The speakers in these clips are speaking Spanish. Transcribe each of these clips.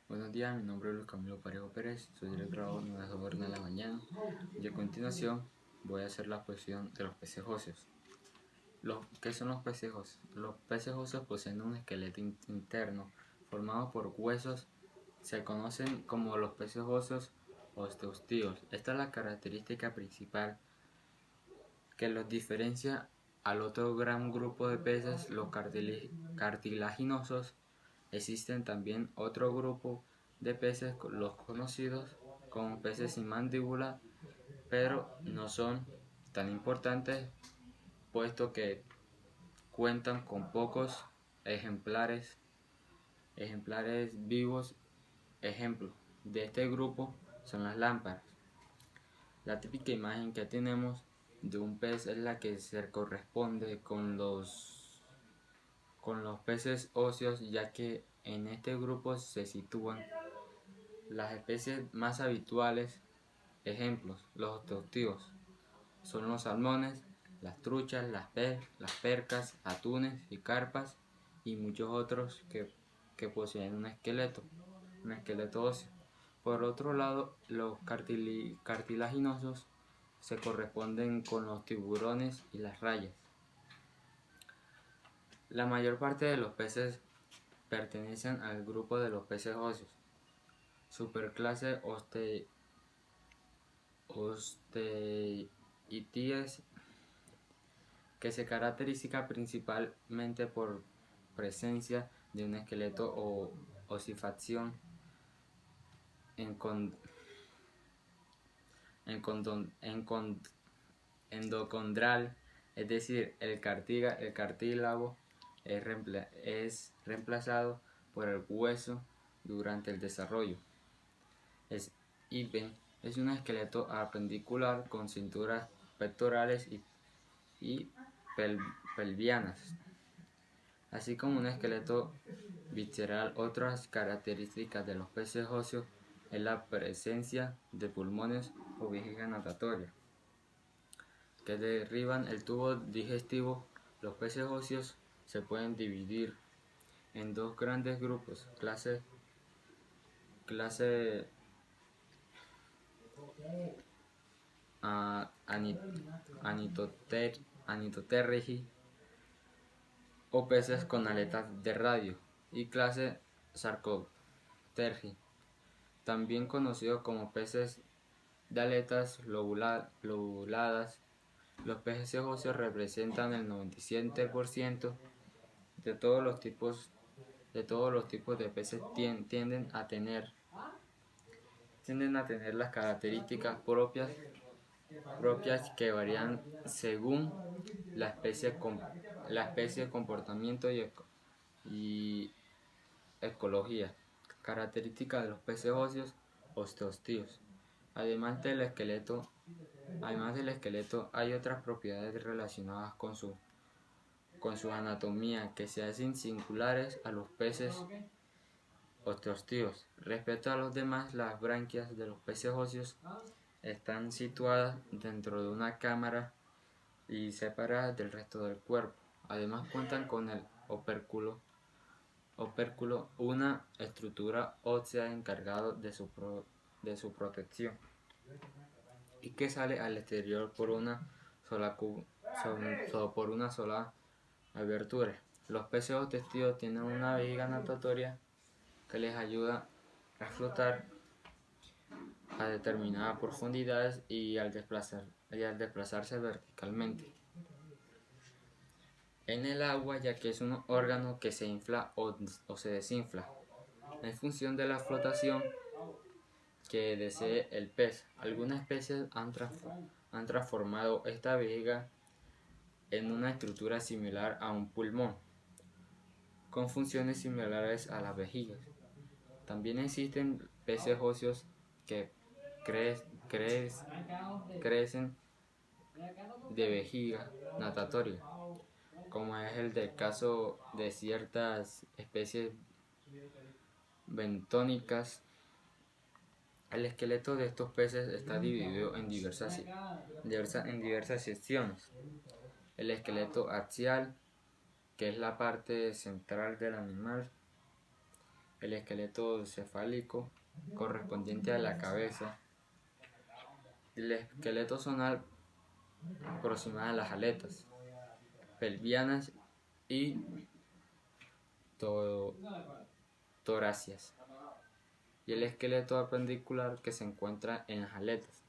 Buenos días, mi nombre es Luis Camilo Parejo Pérez, soy del grado 9 de la mañana y a continuación voy a hacer la exposición de los peces óseos. ¿Qué son los peces óseos? Los peces óseos poseen un esqueleto interno formado por huesos, se conocen como los peces óseos osteosteos. Esta es la característica principal que los diferencia al otro gran grupo de peces, los cartilaginosos. Existen también otro grupo de peces, los conocidos como peces sin mandíbula, pero no son tan importantes puesto que cuentan con pocos ejemplares vivos. Ejemplo de este grupo son las lámparas. La típica imagen que tenemos de un pez es la que se corresponde con los peces óseos, ya que en este grupo se sitúan las especies más habituales. Ejemplos: los osteosteos son los salmones, las truchas, las percas, atunes y carpas y muchos otros que poseen un esqueleto óseo. Por otro lado, los cartilaginosos se corresponden con los tiburones y las rayas. La mayor parte de los peces pertenecen al grupo de los peces óseos, superclase Osteichthyes, que se caracteriza principalmente por presencia de un esqueleto o osifacción endocondral, es decir, el cartílago es reemplazado por el hueso durante el desarrollo. Hipen es un esqueleto apendicular con cinturas pectorales y pelvianas, así como un esqueleto visceral. Otras características de los peces óseos es la presencia de pulmones o vejiga natatoria que derriban el tubo digestivo. Los peces óseos se pueden dividir en dos grandes grupos: clase Anitotergi o peces con aletas de radio, y clase Sarcoptergi, también conocidos como peces de aletas lobuladas. Los peces óseos representan el 97% de todos los tipos de peces. Tienden a tener las características propias que varían según la especie, comportamiento y ecología. Características de los peces óseos osteosteos. Además del esqueleto, hay otras propiedades relacionadas con su anatomía que se hacen singulares a los peces osteosteos. Respecto a los demás, las branquias de los peces óseos están situadas dentro de una cámara y separadas del resto del cuerpo. Además cuentan con el opérculo, una estructura ósea encargada de su protección, y que sale al exterior por una sola abertura. Los peces osteosteos tienen una vejiga natatoria que les ayuda a flotar a determinadas profundidades y al desplazarse verticalmente en el agua, ya que es un órgano que se infla o se desinfla en función de la flotación que desee el pez. Algunas especies han transformado esta vejiga en una estructura similar a un pulmón, con funciones similares a las vejigas. También existen peces óseos que crecen de vejiga natatoria, como es el caso de ciertas especies bentónicas. El esqueleto de estos peces está dividido en diversas secciones. El esqueleto axial, que es la parte central del animal, el esqueleto cefálico correspondiente a la cabeza, el esqueleto zonal aproximado a las aletas pelvianas y toráceas, y el esqueleto apendicular que se encuentra en las aletas.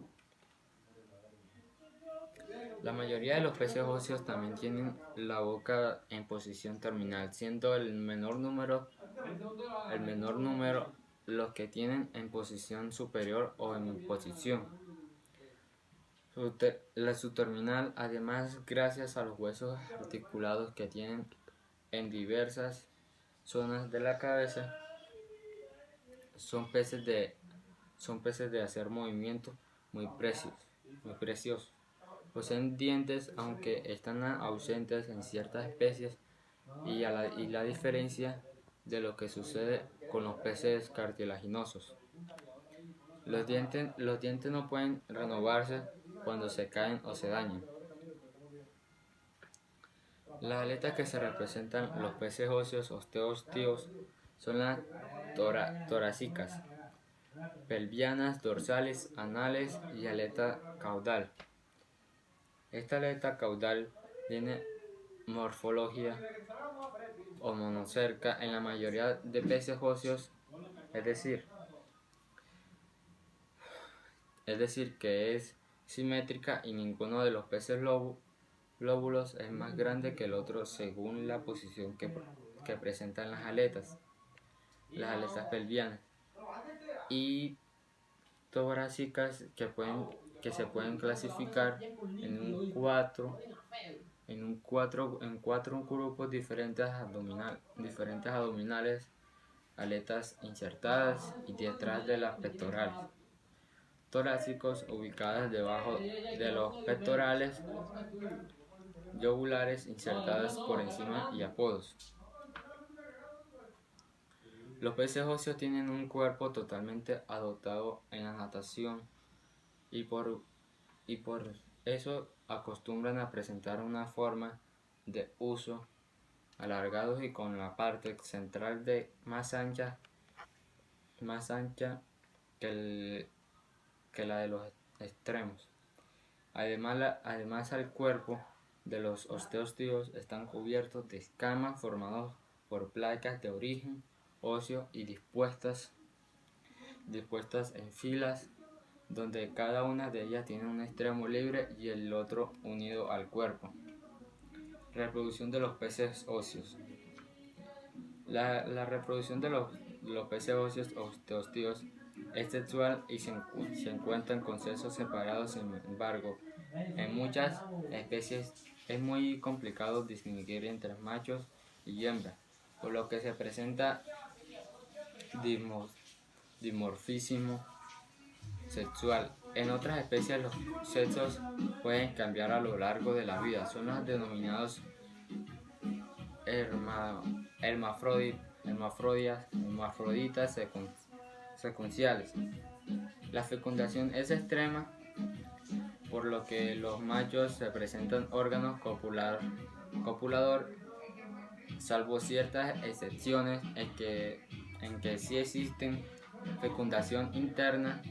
La mayoría de los peces óseos también tienen la boca en posición terminal, siendo el menor número los que tienen en posición superior o en posición. Su terminal, además, gracias a los huesos articulados que tienen en diversas zonas de la cabeza, son peces de hacer movimientos muy preciosos. Poseen dientes, aunque están ausentes en ciertas especies, y la diferencia de lo que sucede con los peces cartilaginosos. Los dientes no pueden renovarse cuando se caen o se dañan. Las aletas que se representan en los peces óseos osteosteos son las torácicas, pelvianas, dorsales, anales y aleta caudal. Esta aleta caudal tiene morfología o monocerca en la mayoría de peces óseos, es decir que es simétrica, y ninguno de los peces lóbulos es más grande que el otro según la posición que presentan las aletas pelvianas y torácicas, que se pueden clasificar en cuatro grupos diferentes abdominales, aletas insertadas y detrás de las pectorales, torácicos ubicadas debajo de los pectorales, yugulares insertadas por encima y apodos. Los peces óseos tienen un cuerpo totalmente adaptado en la natación y por eso acostumbran a presentar una forma de uso alargados y con la parte central más ancha que la de los extremos. Además, el cuerpo de los osteosteos están cubiertos de escamas formadas por placas de origen óseo y dispuestas en filas, donde cada una de ellas tiene un extremo libre y el otro unido al cuerpo. Reproducción de los peces óseos. La reproducción de los peces óseos osteosteos es sexual y se encuentran con sexos separados. Sin embargo, en muchas especies es muy complicado distinguir entre machos y hembras, por lo que se presenta dimorfismo sexual. En otras especies los sexos pueden cambiar a lo largo de la vida. Son los denominados hermafroditas secuenciales. La fecundación es extrema, por lo que los machos se presentan órganos copulador, salvo ciertas excepciones en que sí existen fecundación interna.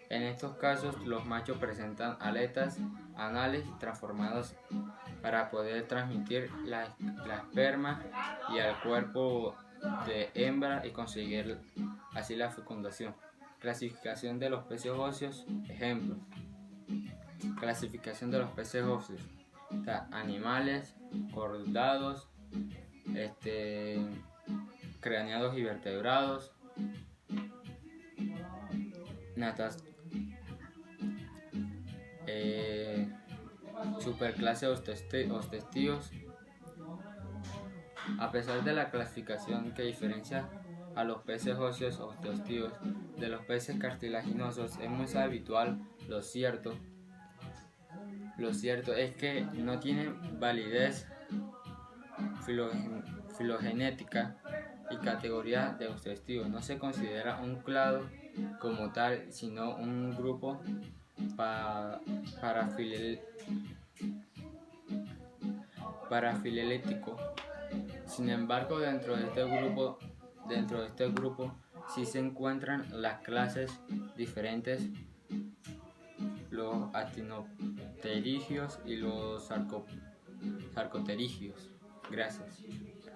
En estos casos, los machos presentan aletas anales transformadas para poder transmitir la esperma y al cuerpo de hembra y conseguir así la fecundación. Clasificación de los peces óseos. Ejemplo: clasificación de los peces óseos: animales, cordados, craneados y vertebrados, superclase ostestios. A pesar de la clasificación que diferencia a los peces óseos osteosteos de los peces cartilaginosos, es muy habitual. Lo cierto es que no tienen validez filogenética y categoría de osteosteos. No se considera un clado como tal, sino un grupo parafilético. Sin embargo, dentro de este grupo dentro de este grupo sí se encuentran las clases diferentes, los actinopterigios y los sarcopterigios. Gracias.